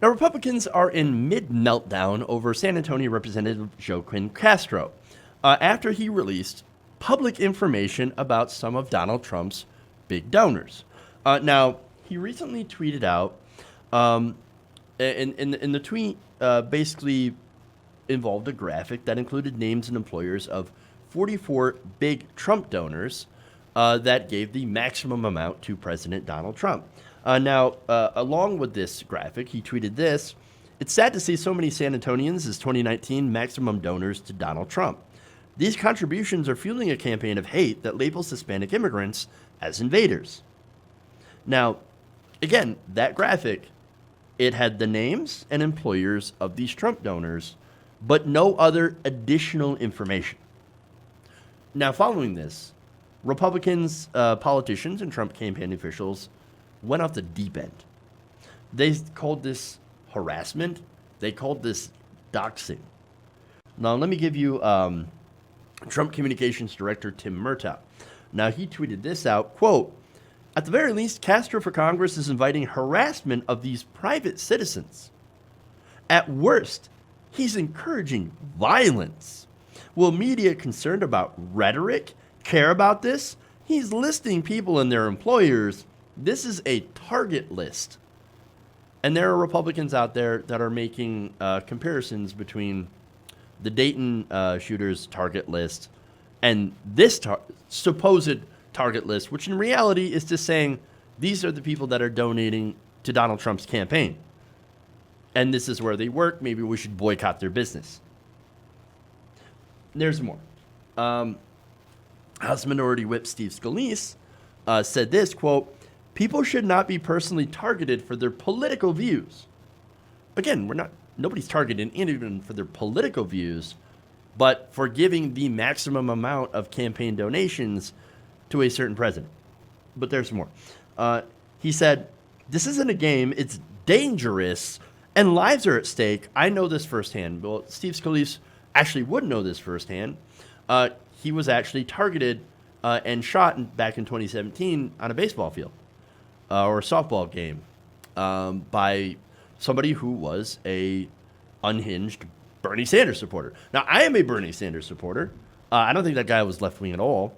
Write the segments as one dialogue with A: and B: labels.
A: Now, Republicans are in mid-meltdown over San Antonio Representative Joaquin Castro after he released public information about some of Donald Trump's big donors. Now, he recently tweeted out, in the tweet basically involved a graphic that included names and employers of 44 big Trump donors that gave the maximum amount to President Donald Trump. Now, along with this graphic, he tweeted this: "It's sad to see so many San Antonians as 2019 maximum donors to Donald Trump. These contributions are fueling a campaign of hate that labels Hispanic immigrants as invaders." Now, again, that graphic, it had the names and employers of these Trump donors, but no other additional information. Now, following this, Republicans, politicians, and Trump campaign officials went off the deep end. They called this harassment. They called this doxing. Now, let me give you Trump Communications Director Tim Murtaugh. Now, he tweeted this out, quote, "At the very least, Castro for Congress is inviting harassment of these private citizens. At worst, he's encouraging violence. Will media concerned about rhetoric care about this? He's listing people and their employers. This is a target list." And there are Republicans out there that are making comparisons between the Dayton shooters target list and this supposed target list, which in reality is just saying these are the people that are donating to Donald Trump's campaign. And this is where they work. Maybe we should boycott their business. There's more. House Minority Whip Steve Scalise said this, quote, "People should not be personally targeted for their political views." Again, nobody's targeted anyone for their political views, but for giving the maximum amount of campaign donations to a certain president. But there's more. He said, "This isn't a game. It's dangerous, and lives are at stake. I know this firsthand." Well, Steve Scalise actually would know this firsthand. He was actually targeted and shot back in 2017 on a baseball field or a softball game by somebody who was a unhinged Bernie Sanders supporter. Now, I am a Bernie Sanders supporter. I don't think that guy was left-wing at all.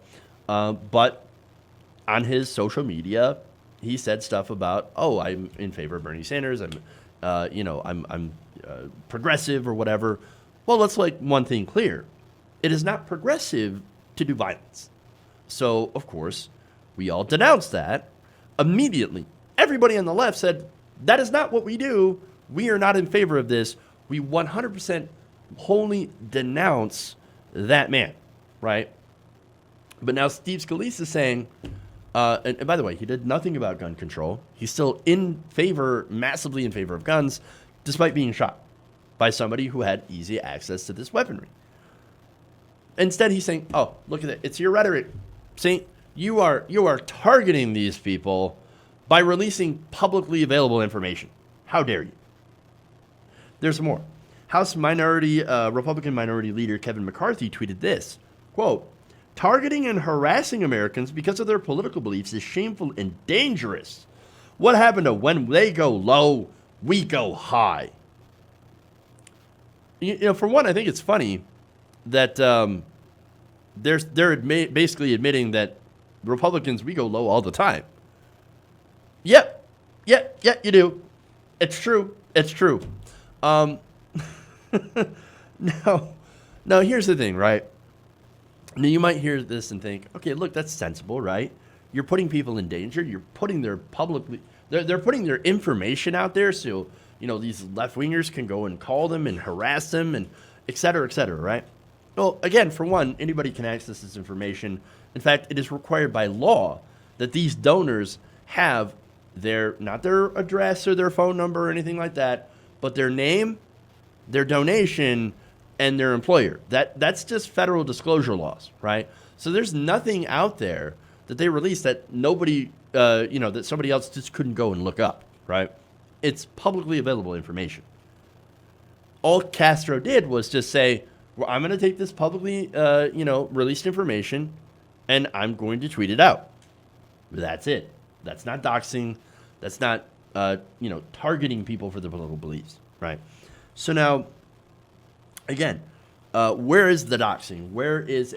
A: But on his social media, he said stuff about, "Oh, I'm in favor of Bernie Sanders. I'm progressive or whatever." Well, let's make one thing clear: it is not progressive to do violence. So, of course, we all denounced that immediately. Everybody on the left said, "That is not what we do. We are not in favor of this." We 100% wholly denounce that man, right? But now Steve Scalise is saying, and by the way, he did nothing about gun control. He's still massively in favor of guns, despite being shot by somebody who had easy access to this weaponry. Instead, he's saying, "Oh, look at it. It's your rhetoric. See, you are targeting these people by releasing publicly available information. How dare you?" There's more. House Republican Minority Leader Kevin McCarthy tweeted this, quote, "Targeting and harassing Americans because of their political beliefs is shameful and dangerous. What happened to when they go low, we go high?" For one, I think it's funny that they're basically admitting that Republicans, we go low all the time. Yep, you do. It's true. Now, here's the thing, right? Now, you might hear this and think, okay, look, that's sensible, right? You're putting people in danger. You're putting they're putting their information out there so, these left-wingers can go and call them and harass them and et cetera, right? Well, again, for one, anybody can access this information. In fact, it is required by law that these donors have not their address or their phone number or anything like that, but their name, their donation, and their employer. That's just federal disclosure laws, right? So there's nothing out there that they release that nobody, that somebody else just couldn't go and look up, right? It's publicly available information. All Castro did was just say, well, I'm going to take this publicly, released information, and I'm going to tweet it out. That's it. That's not doxing. That's not targeting people for their political beliefs, right? So now, again, where is the doxing?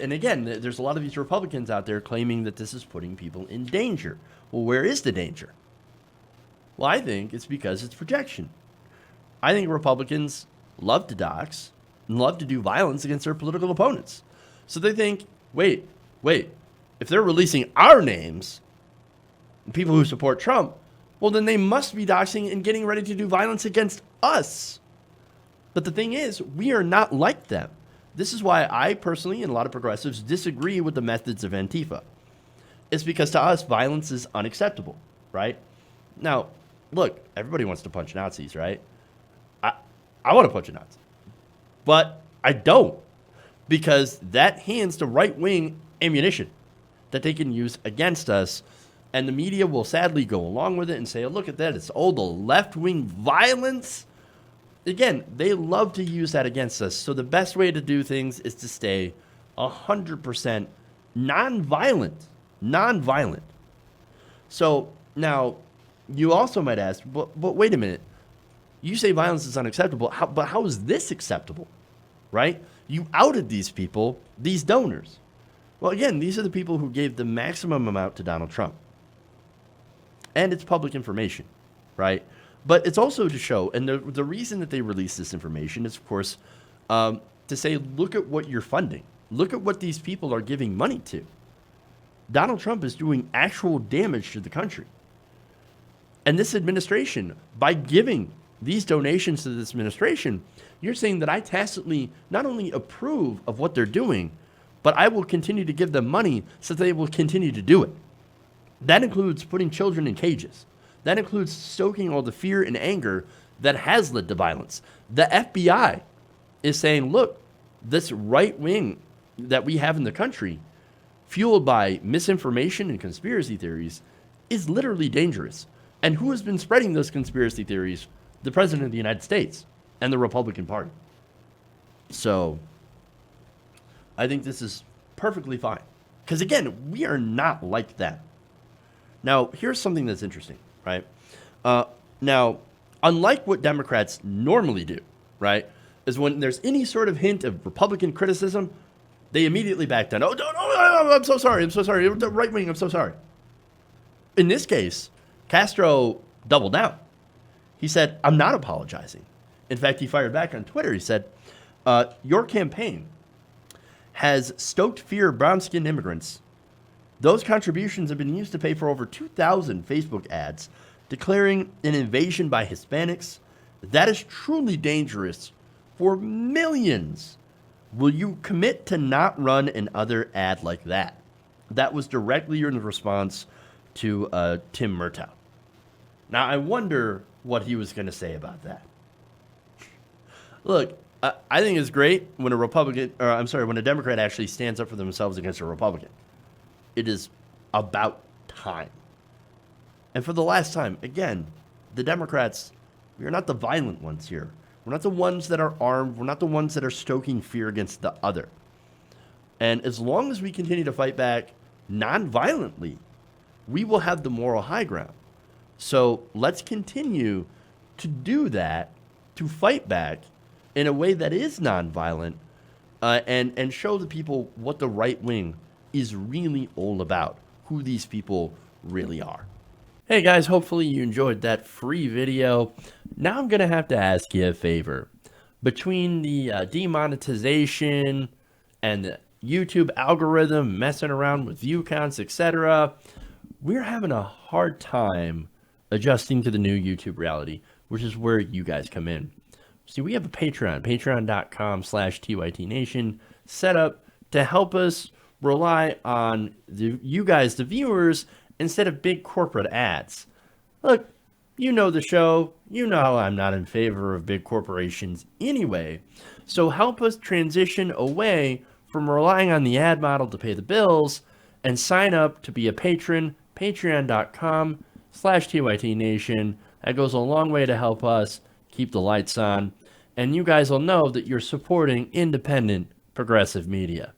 A: And again, there's a lot of these Republicans out there claiming that this is putting people in danger. Well, where is the danger? Well, I think it's because it's projection. I think Republicans love to dox and love to do violence against their political opponents. So they think, wait, if they're releasing our names, people who support Trump, well, then they must be doxing and getting ready to do violence against us. But the thing is, we are not like them. This is why I personally and a lot of progressives disagree with the methods of Antifa. It's because to us, violence is unacceptable, right? Now, look, everybody wants to punch Nazis, right? I want to punch a Nazi. But I don't, because that hands to right-wing ammunition that they can use against us. And the media will sadly go along with it and say, oh, look at that. It's all the left-wing violence. Again, they love to use that against us. So the best way to do things is to stay 100% nonviolent. So now you also might ask, but wait a minute. You say violence is unacceptable, but how is this acceptable, right? You outed these people, these donors. Well, again, these are the people who gave the maximum amount to Donald Trump. And it's public information, right? But it's also to show, and the reason that they release this information is, of course, to say, look at what you're funding. Look at what these people are giving money to. Donald Trump is doing actual damage to the country. And this administration, by giving these donations to this administration, you're saying that I tacitly not only approve of what they're doing, but I will continue to give them money so that they will continue to do it. That includes putting children in cages. That includes stoking all the fear and anger that has led to violence. The FBI is saying, look, this right wing that we have in the country, fueled by misinformation and conspiracy theories, is literally dangerous. And who has been spreading those conspiracy theories? The President of the United States and the Republican Party. So I think this is perfectly fine. Because again, we are not like that. Now, here's something that's interesting, right? Now, unlike what Democrats normally do, right, is when there's any sort of hint of Republican criticism, they immediately back down. Oh, I'm so sorry. The right wing, I'm so sorry. In this case, Castro doubled down. He said, I'm not apologizing. In fact, he fired back on Twitter. He said, your campaign has stoked fear of brown-skinned immigrants. Those contributions have been used to pay for over 2,000 Facebook ads declaring an invasion by Hispanics. That is truly dangerous for millions. Will you commit to not run another ad like that? That was directly in response to Tim Murtaugh. Now, I wonder what he was going to say about that. Look, I think it's great when when a Democrat actually stands up for themselves against a Republican. It is about time. And for the last time, again, the Democrats, we are not the violent ones here. We're not the ones that are armed. We're not the ones that are stoking fear against the other. And as long as we continue to fight back non-violently, we will have the moral high ground. So let's continue to do that, to fight back in a way that is nonviolent, and show the people what the right wing is really all about, who these people really are. Hey guys, hopefully you enjoyed that free video. Now I'm going to have to ask you a favor. Between the demonetization and the YouTube algorithm messing around with view counts, etc., we're having a hard time adjusting to the new YouTube reality, which is where you guys come in. See, we have a patreon.com/TYTNation set up to help us rely on you guys, the viewers, instead of big corporate ads. Look, you know the show. You know I'm not in favor of big corporations anyway. So help us transition away from relying on the ad model to pay the bills and sign up to be a patron, patreon.com/TYTNation. That goes a long way to help us keep the lights on. And you guys will know that you're supporting independent progressive media.